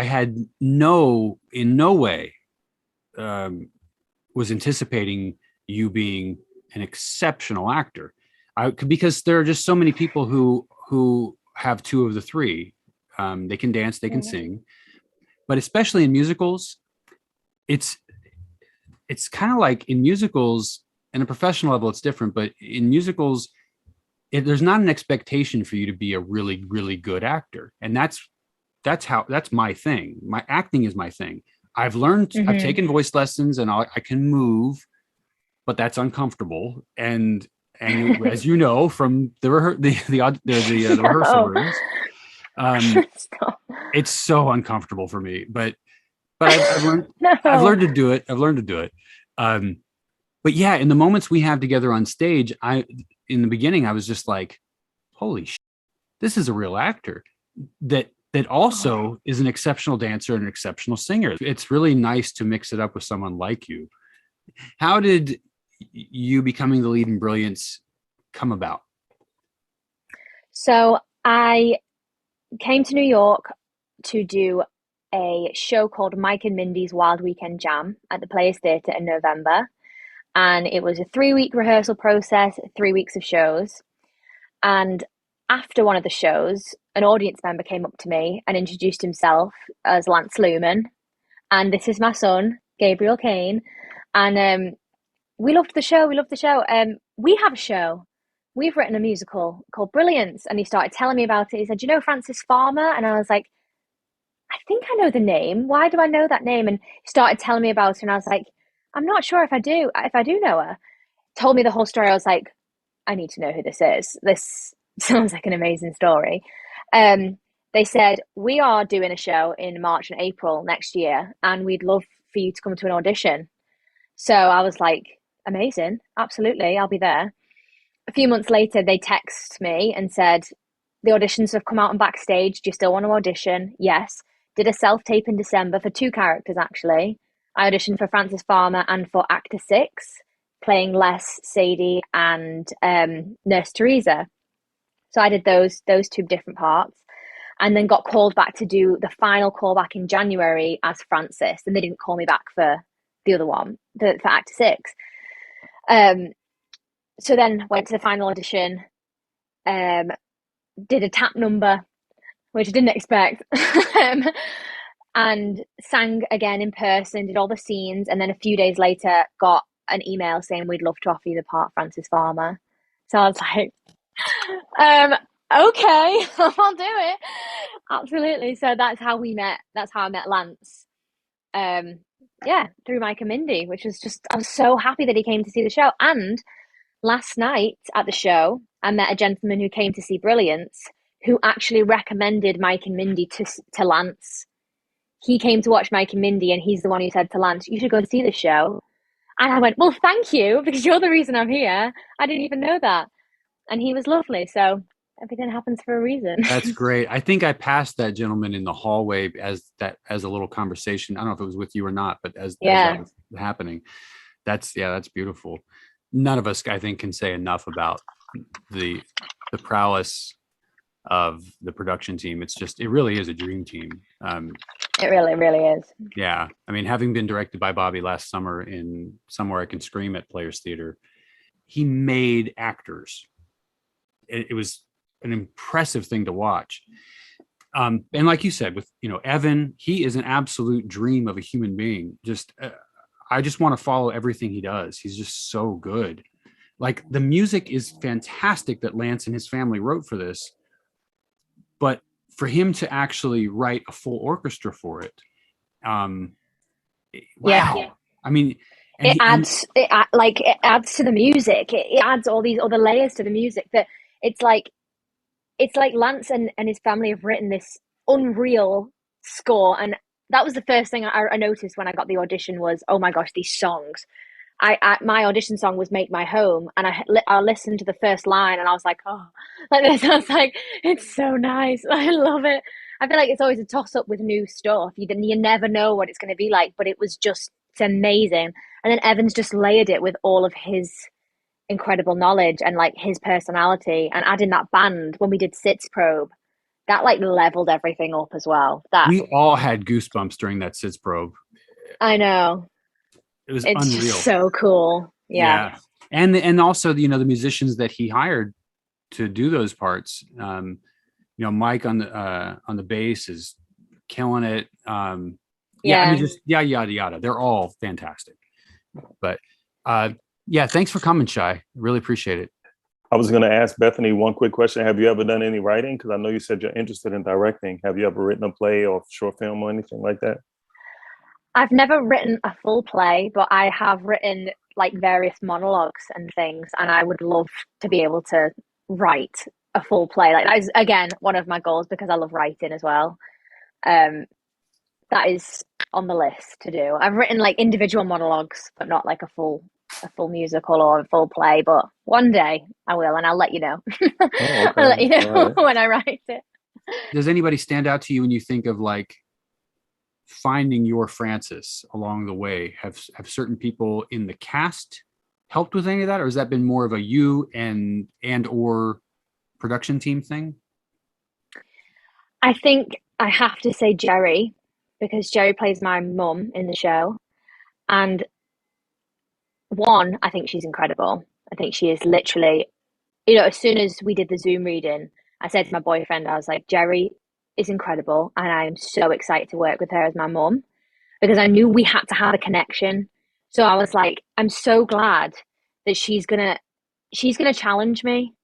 had in no way was anticipating you being an exceptional actor. Because there are just so many people who have two of the three. They can dance, they can sing, but especially in musicals, it's kind of like in musicals, in a professional level, it's different, but in musicals, there's not an expectation for you to be a really, really good actor. And that's my thing. My acting is my thing. I've taken voice lessons and I can move, but that's uncomfortable. And as you know, from the rehearsal rooms, it's so uncomfortable for me, but I've learned, I've learned to do it. But yeah, in the moments we have together on stage, in the beginning, I was just like, holy shit, this is a real actor that also is an exceptional dancer and an exceptional singer. It's really nice to mix it up with someone like you. How did you becoming the lead in Brilliance come about? So I came to New York to do a show called Mike and Mindy's Wild Weekend Jam at the Playhouse Theatre in November. And it was a 3-week rehearsal process, 3 weeks of shows. And after one of the shows, an audience member came up to me and introduced himself as Lance Lumen. And this is my son, Gabriel Kane. And we loved the show. We have a show. We've written a musical called Brilliance. And he started telling me about it. He said, you know Frances Farmer? And I was like, I think I know the name. Why do I know that name? And he started telling me about it. And I was like, I'm not sure if I do know her. Told me the whole story. I was like, I need to know who this is. This sounds like an amazing story. They said, we are doing a show in March and April next year, and we'd love for you to come to an audition. So I was like, amazing. Absolutely. I'll be there. A few months later, they text me and said, the auditions have come out and backstage. Do you still want to audition? Yes. Did a self-tape in December for 2 characters, actually. I auditioned for Frances Farmer and for Actor 6, playing Les, Sadie, and Nurse Teresa. So I did those 2 different parts, and then got called back to do the final callback in January as Frances, and they didn't call me back for the other one, for Actor 6. So then went to the final audition, did a tap number, which I didn't expect. And sang again in person, did all the scenes, and then a few days later got an email saying we'd love to offer you the part Frances Farmer. So I was like, okay, I'll do it. Absolutely. So that's how we met. That's how I met Lance. Through Mike and Mindy, which was just, I was so happy that he came to see the show. And last night at the show, I met a gentleman who came to see Brilliance, who actually recommended Mike and Mindy to Lance. He came to watch Mike and Mindy, and he's the one who said to Lance, you should go and see the show. And I went, well, thank you, because you're the reason I'm here. I didn't even know that. And he was lovely. So everything happens for a reason. That's great. I think I passed that gentleman in the hallway as a little conversation. I don't know if it was with you or not, but as that was happening, that's beautiful. None of us, I think, can say enough about the prowess of the production team. It really is a dream team. It really, really is. Yeah. I mean, having been directed by Bobby last summer in Somewhere I Can Scream at Players Theater, he made actors. It was an impressive thing to watch. And like you said, with, Evan, he is an absolute dream of a human being. I just want to follow everything he does. He's just so good. Like, the music is fantastic that Lance and his family wrote for this, but for him to actually write a full orchestra for it, wow. Yeah. I mean, it adds to the music. It adds all these other layers to the music that it's like Lance and his family have written this unreal score. And that was the first thing I noticed when I got the audition was, oh my gosh, these songs. My audition song was Make My Home, and I listened to the first line and I was like, oh, like this. I was like, it's so nice. I love it. I feel like it's always a toss up with new stuff. You never know what it's going to be like, but it's amazing. And then Evan's just layered it with all of his incredible knowledge and like his personality, and adding that band when we did Sits Probe, that like leveled everything up as well. We all had goosebumps during that Sits Probe. I know. it was It's unreal. just so cool. Yeah. And also, the musicians that he hired to do those parts. Mike on the bass is killing it. I mean, just yada yada. They're all fantastic. But thanks for coming, Shai. Really appreciate it. I was going to ask Bethany one quick question. Have you ever done any writing? Because I know you said you're interested in directing. Have you ever written a play or short film or anything like that? I've never written a full play, but I have written like various monologues and things, and I would love to be able to write a full play. Like that is again one of my goals because I love writing as well. That is on the list to do. I've written like individual monologues, but not like a full musical or a full play. But one day I will, and I'll let you know. Okay. I'll let you know when I write it. Does anybody stand out to you when you think of like finding your Frances along the way? Have certain people in the cast helped with any of that, or has that been more of a you and or production team thing? I think I have to say Jerry, because Jerry plays my mum in the show. And one, I think she's incredible. I think she is literally, as soon as we did the Zoom reading, I said to my boyfriend, I was like, Jerry is incredible. And I am so excited to work with her as my mum because I knew we had to have a connection. So I was like, I'm so glad that she's gonna challenge me.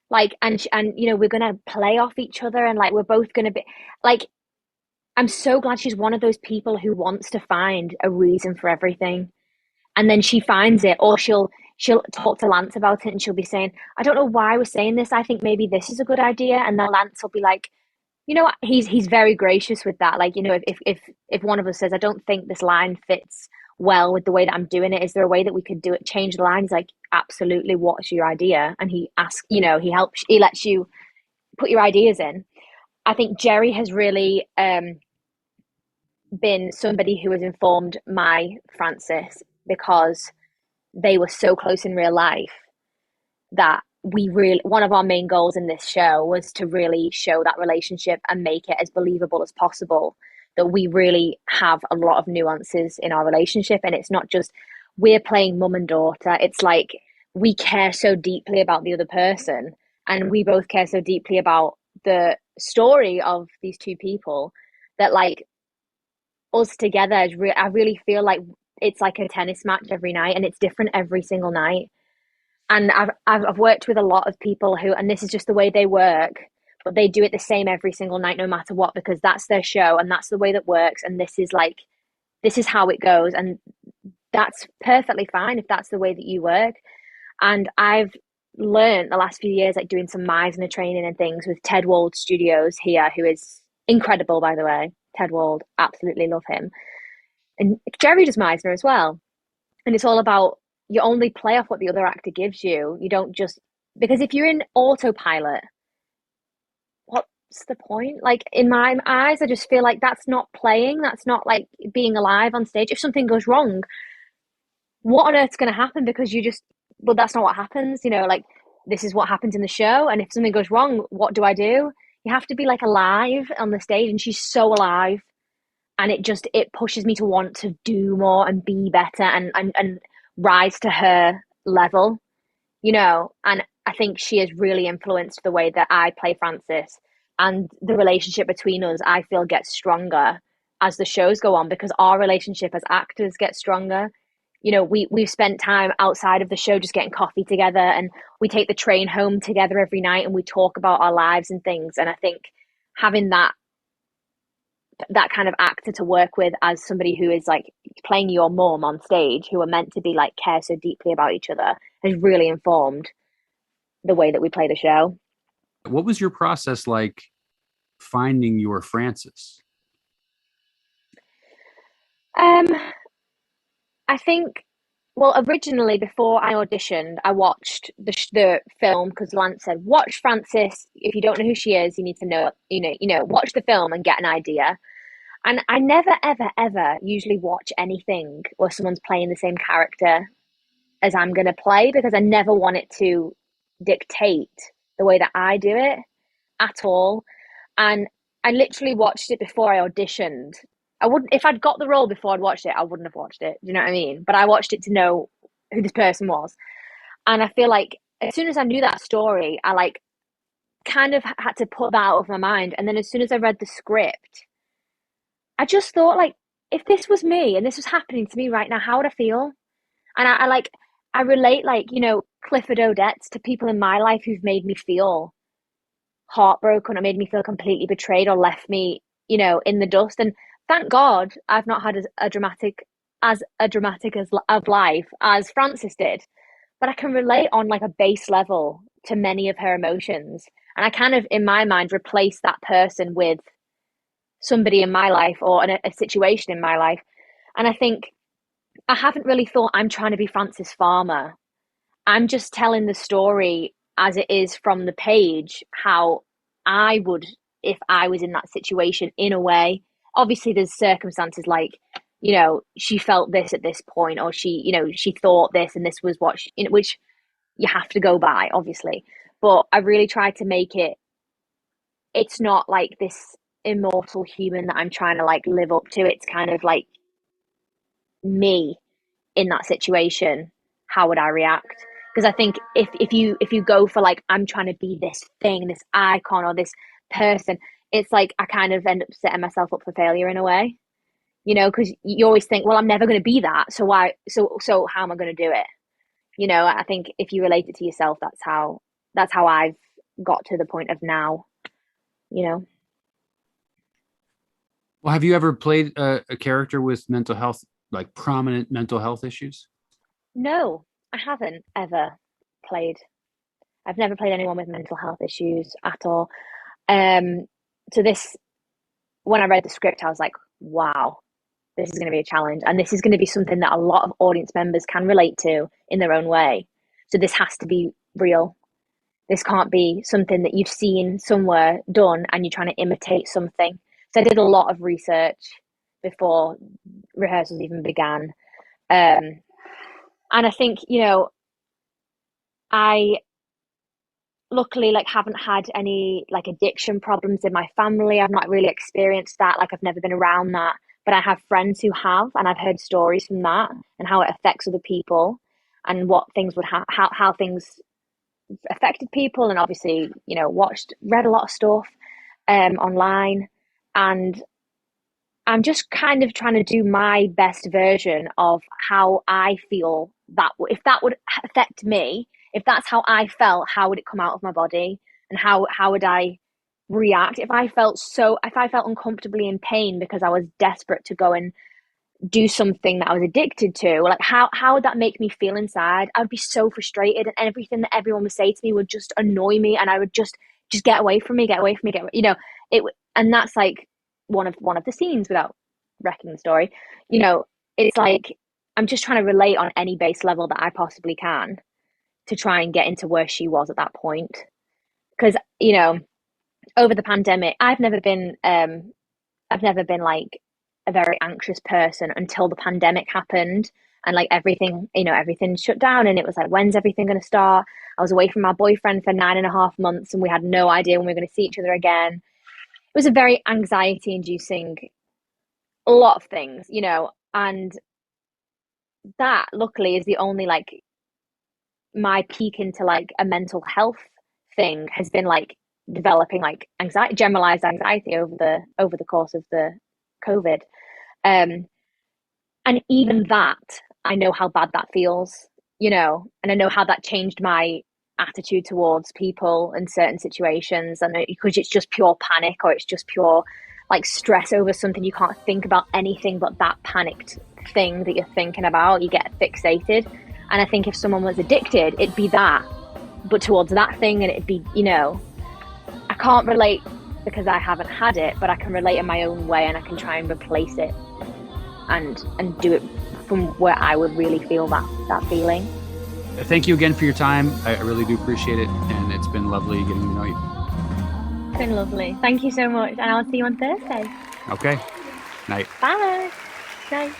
Like, and we're gonna play off each other, and like we're both gonna be like, I'm so glad she's one of those people who wants to find a reason for everything, and then she finds it, or she'll talk to Lance about it, and she'll be saying, I don't know why we're saying this. I think maybe this is a good idea, and then Lance will be like, what? He's very gracious with that. Like, if one of us says, I don't think this line fits well with the way that I'm doing it, is there a way that we could do it, change the line? He's like, absolutely, what's your idea? And he asks, he helps, he lets you put your ideas in. I think Jerry has really been somebody who has informed my Frances, because they were so close in real life that one of our main goals in this show was to really show that relationship and make it as believable as possible, that we really have a lot of nuances in our relationship, and it's not just we're playing mum and daughter. It's like we care so deeply about the other person, and we both care so deeply about the story of these two people, that like us together I really feel like it's like a tennis match every night, and it's different every single night. And I've worked with a lot of people who, and this is just the way they work, but they do it the same every single night, no matter what, because that's their show and that's the way that works. And this is how it goes. And that's perfectly fine if that's the way that you work. And I've learned the last few years, like doing some Meisner training and things with Ted Wald Studios here, who is incredible, by the way. Ted Wald, absolutely love him. And Jerry does Meisner as well. And it's all about, you only play off what the other actor gives you. You don't just, because if you're in autopilot, what's the point? Like, in my eyes, I just feel like that's not playing. That's not like being alive on stage. If something goes wrong, what on earth's going to happen? Because well, that's not what happens. Like, this is what happens in the show. And if something goes wrong, what do I do? You have to be like alive on the stage. And she's so alive. And it pushes me to want to do more and be better and rise to her level, and I think she has really influenced the way that I play Frances, and the relationship between us, I feel, gets stronger as the shows go on, because our relationship as actors gets stronger. We've spent time outside of the show just getting coffee together, and we take the train home together every night, and we talk about our lives and things. And I think having that kind of actor to work with, as somebody who is like playing your mom on stage, who are meant to be like care so deeply about each other, has really informed the way that we play the show. What was your process like finding your Frances? I think, well, originally before I auditioned, I watched the film, because Lance said, watch Frances. If you don't know who she is, you need to know, watch the film and get an idea. And I never, ever, ever usually watch anything where someone's playing the same character as I'm going to play, because I never want it to dictate the way that I do it at all. And I literally watched it before I auditioned. I wouldn't, if I'd got the role before I'd watched it, I wouldn't have watched it. Do you know what I mean? But I watched it to know who this person was. And I feel like as soon as I knew that story, I like kind of had to put that out of my mind. And then as soon as I read the script, I just thought, like, if this was me and this was happening to me right now, how would I feel? And I relate, like, you know, Clifford Odets to people in my life who've made me feel heartbroken or made me feel completely betrayed or left me, you know, in the dust. And thank God I've not had as dramatic of life as Frances did. But I can relate on like a base level to many of her emotions. And I kind of, in my mind, replace that person with somebody in my life or a situation in my life. And I think I haven't really thought I'm trying to be Frances Farmer. I'm just telling the story as it is from the page, how I would if I was in that situation in a way. Obviously, there's circumstances like, you know, she felt this at this point, or she, you know, she thought this and this was what she, you know, which you have to go by, obviously. But I really tried to make it's not like this immortal human that I'm trying to like live up to. It's kind of like me in that situation. How would I react? Because I think if you go for like, I'm trying to be this thing, this icon or this person, it's like I kind of end up setting myself up for failure in a way, you know, because you always think, well, I'm never going to be that. So so how am I going to do it? You know, I think if you relate it to yourself, that's how I've got to the point of now, you know. Well, have you ever played a character with mental health, like prominent mental health issues? No, I haven't ever played. I've never played anyone with mental health issues at all. So this, when I read the script, I was like, wow, this is going to be a challenge. And this is going to be something that a lot of audience members can relate to in their own way. So this has to be real. This can't be something that you've seen somewhere done and you're trying to imitate something. So I did a lot of research before rehearsals even began. And I think, you know, I luckily like haven't had any like addiction problems in my family. I've not really experienced that. Like I've never been around that, but I have friends who have, and I've heard stories from that and how it affects other people and what things would how things affected people. And obviously, you know, read a lot of stuff online, and I'm just kind of trying to do my best version of how I feel that if that would affect me, if that's how I felt, how would it come out of my body, and how would I react if I felt uncomfortably in pain because I was desperate to go and do something that I was addicted to? Like how would that make me feel inside? I would be so frustrated, and everything that everyone would say to me would just annoy me, and I would just get away from me, you know, and that's like one of the scenes, without wrecking the story. You know, it's like I'm just trying to relate on any base level that I possibly can to try and get into where she was at that point. Because, you know, over the pandemic, I've never been like a very anxious person until the pandemic happened, and like everything shut down, and it was like, when's everything going to start? I was away from my boyfriend for 9.5 months, and we had no idea when we were going to see each other again. It was a very anxiety inducing, a lot of things, you know, and that luckily is the only like my peek into like a mental health thing has been like developing like anxiety, generalized anxiety over the course of the COVID. And even that, I know how bad that feels, you know, and I know how that changed my attitude towards people in certain situations. And because it's just pure panic, or it's just pure like stress over something, you can't think about anything but that panicked thing that you're thinking about. You get fixated. And I think if someone was addicted, it'd be that, but towards that thing, and it'd be, you know, I can't relate because I haven't had it, but I can relate in my own way, and I can try and replace it and do it from where I would really feel that feeling. Thank you again for your time. I really do appreciate it, and it's been lovely getting to know you. It's been lovely. Thank you so much, and I'll see you on Thursday. Okay. Night. Bye. Night.